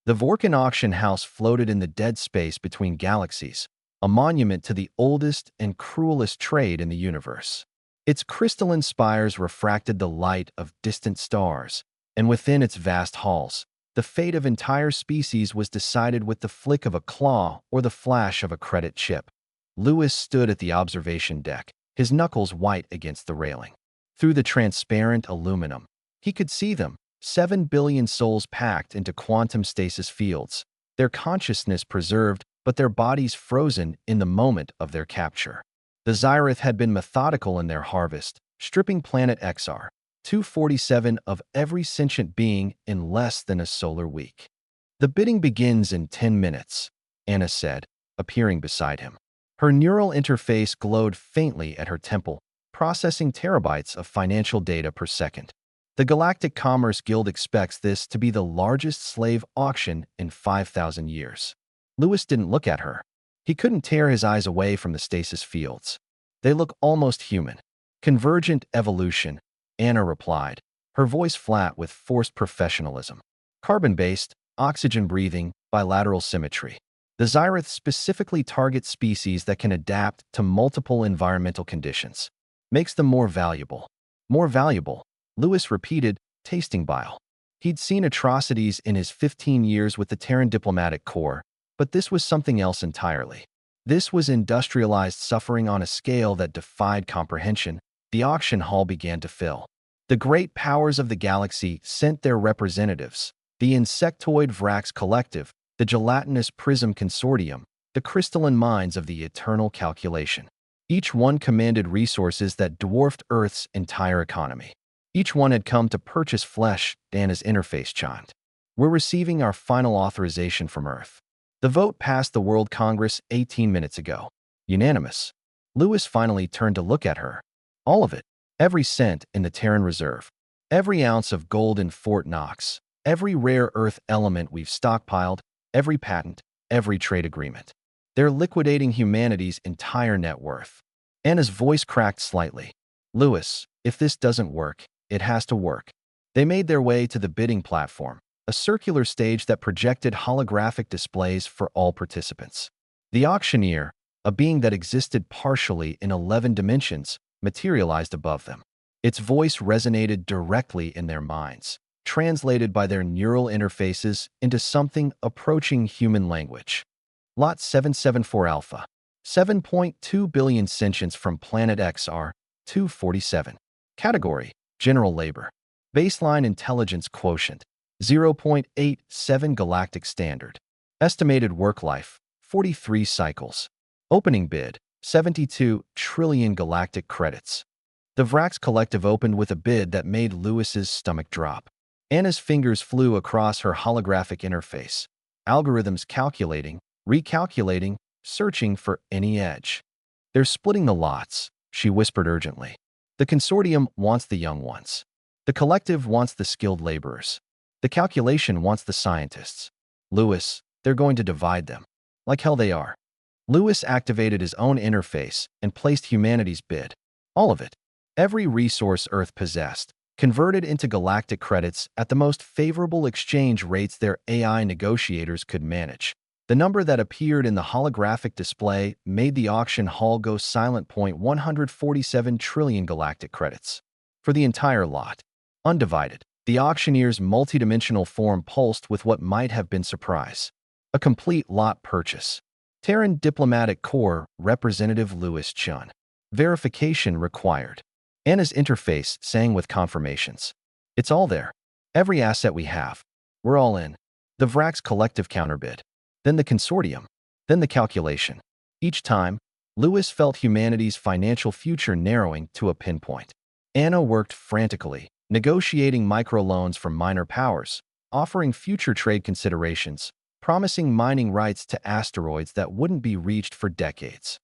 The Vorkan auction house floated in the dead space between galaxies, a monument to the oldest and cruelest trade in the universe. Its crystalline spires refracted the light of distant stars, and within its vast halls, the fate of entire species was decided with the flick of a claw or the flash of a credit chip. Lewis stood at the observation deck, his knuckles white against the railing. Through the transparent aluminum, he could see them, 7 billion souls packed into quantum stasis fields, their consciousness preserved but their bodies frozen in the moment of their capture. The Xyrath had been methodical in their harvest, stripping planet XR 247 of every sentient being in less than a solar week. "The bidding begins in 10 minutes, Anna said, appearing beside him. Her neural interface glowed faintly at her temple, processing terabytes of financial data per second. The Galactic Commerce Guild expects this to be the largest slave auction in 5,000 years. Lewis didn't look at her. He couldn't tear his eyes away from the stasis fields. They look almost human. Convergent evolution, Anna replied, her voice flat with forced professionalism. Carbon-based, oxygen-breathing, bilateral symmetry. The Xyrath specifically target species that can adapt to multiple environmental conditions. Makes them more valuable. More valuable, Lewis repeated, tasting bile. He'd seen atrocities in his 15 years with the Terran Diplomatic Corps, but this was something else entirely. This was industrialized suffering on a scale that defied comprehension. The auction hall began to fill. The great powers of the galaxy sent their representatives, the insectoid Vrax Collective, the gelatinous Prism Consortium, the crystalline minds of the eternal calculation. Each one commanded resources that dwarfed Earth's entire economy. Each one had come to purchase flesh, Anna's interface chimed. We're receiving our final authorization from Earth. The vote passed the World Congress 18 minutes ago. Unanimous. Lewis finally turned to look at her. All of it. Every cent in the Terran Reserve. Every ounce of gold in Fort Knox. Every rare earth element we've stockpiled. Every patent. Every trade agreement. They're liquidating humanity's entire net worth. Anna's voice cracked slightly. Lewis, if this doesn't work, it has to work. They made their way to the bidding platform, a circular stage that projected holographic displays for all participants. The auctioneer, a being that existed partially in 11 dimensions, materialized above them. Its voice resonated directly in their minds, translated by their neural interfaces into something approaching human language. Lot 774 Alpha. 7.2 billion sentients from planet XR 247. Category: General Labor. Baseline Intelligence Quotient: 0.87 Galactic Standard. Estimated Work Life: 43 cycles. Opening bid: 72 trillion galactic credits. The Vrax Collective opened with a bid that made Lewis's stomach drop. Anna's fingers flew across her holographic interface. Algorithms calculating, recalculating, searching for any edge. They're splitting the lots, she whispered urgently. The consortium wants the young ones. The collective wants the skilled laborers. The calculation wants the scientists. Lewis, they're going to divide them. Like hell they are. Lewis activated his own interface and placed humanity's bid. All of it. Every resource Earth possessed, converted into galactic credits at the most favorable exchange rates their AI negotiators could manage. The number that appeared in the holographic display made the auction hall go silent. 147 trillion galactic credits. For the entire lot. Undivided. The auctioneer's multidimensional form pulsed with what might have been surprise. A complete lot purchase. Terran Diplomatic Corps Representative Lewis Chun. Verification required. Anna's interface sang with confirmations. It's all there. Every asset we have. We're all in. The Vrax Collective counterbid. Then the consortium. Then the calculation. Each time, Lewis felt humanity's financial future narrowing to a pinpoint. Anna worked frantically, negotiating microloans from minor powers, offering future trade considerations, promising mining rights to asteroids that wouldn't be reached for decades.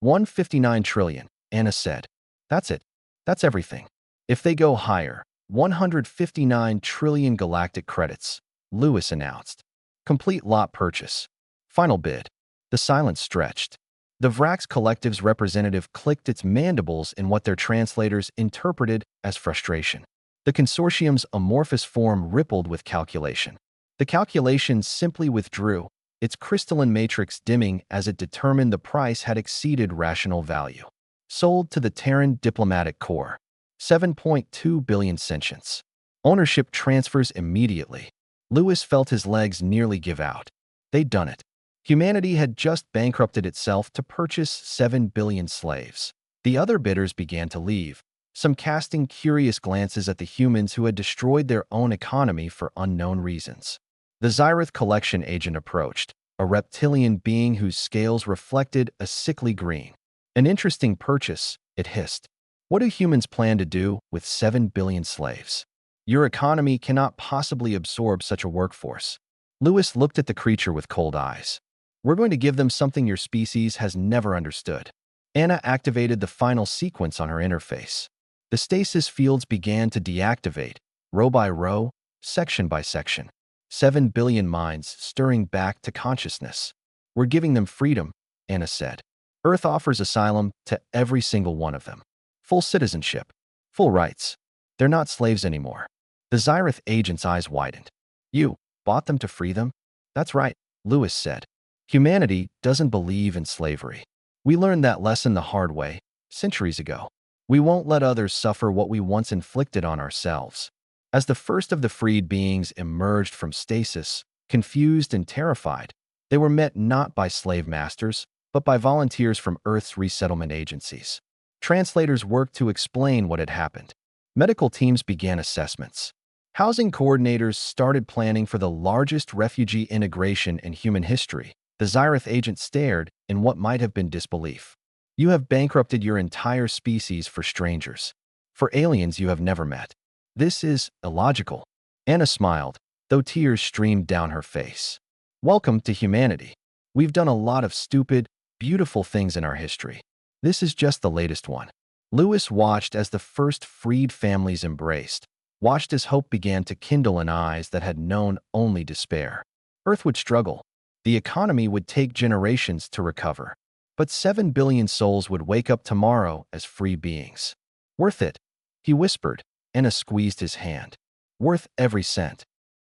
159 trillion, Anna said. That's it. That's everything. If they go higher, 159 trillion galactic credits, Lewis announced. Complete lot purchase. Final bid. The silence stretched. The Vrax Collective's representative clicked its mandibles in what their translators interpreted as frustration. The consortium's amorphous form rippled with calculation. The calculation simply withdrew, its crystalline matrix dimming as it determined the price had exceeded rational value. Sold to the Terran Diplomatic Corps. 7.2 billion sentients. Ownership transfers immediately. Lewis felt his legs nearly give out. They'd done it. Humanity had just bankrupted itself to purchase 7 billion slaves. The other bidders began to leave, some casting curious glances at the humans who had destroyed their own economy for unknown reasons. The Xyrath collection agent approached, a reptilian being whose scales reflected a sickly green. An interesting purchase, it hissed. What do humans plan to do with 7 billion slaves? Your economy cannot possibly absorb such a workforce. Lewis looked at the creature with cold eyes. We're going to give them something your species has never understood. Anna activated the final sequence on her interface. The stasis fields began to deactivate, row by row, section by section. 7 billion minds stirring back to consciousness. We're giving them freedom, Anna said. Earth offers asylum to every single one of them. Full citizenship. Full rights. They're not slaves anymore. The Xyrath agent's eyes widened. You bought them to free them? That's right, Lewis said. Humanity doesn't believe in slavery. We learned that lesson the hard way, centuries ago. We won't let others suffer what we once inflicted on ourselves. As the first of the freed beings emerged from stasis, confused and terrified, they were met not by slave masters, but by volunteers from Earth's resettlement agencies. Translators worked to explain what had happened. Medical teams began assessments. Housing coordinators started planning for the largest refugee integration in human history. The Xyrath agent stared in what might have been disbelief. You have bankrupted your entire species for strangers. For aliens you have never met. This is illogical. Anna smiled, though tears streamed down her face. Welcome to humanity. We've done a lot of stupid, beautiful things in our history. This is just the latest one. Lewis watched as the first freed families embraced, watched as hope began to kindle in eyes that had known only despair. Earth would struggle. The economy would take generations to recover. But 7 billion souls would wake up tomorrow as free beings. Worth it, he whispered. Anna squeezed his hand. Worth every cent.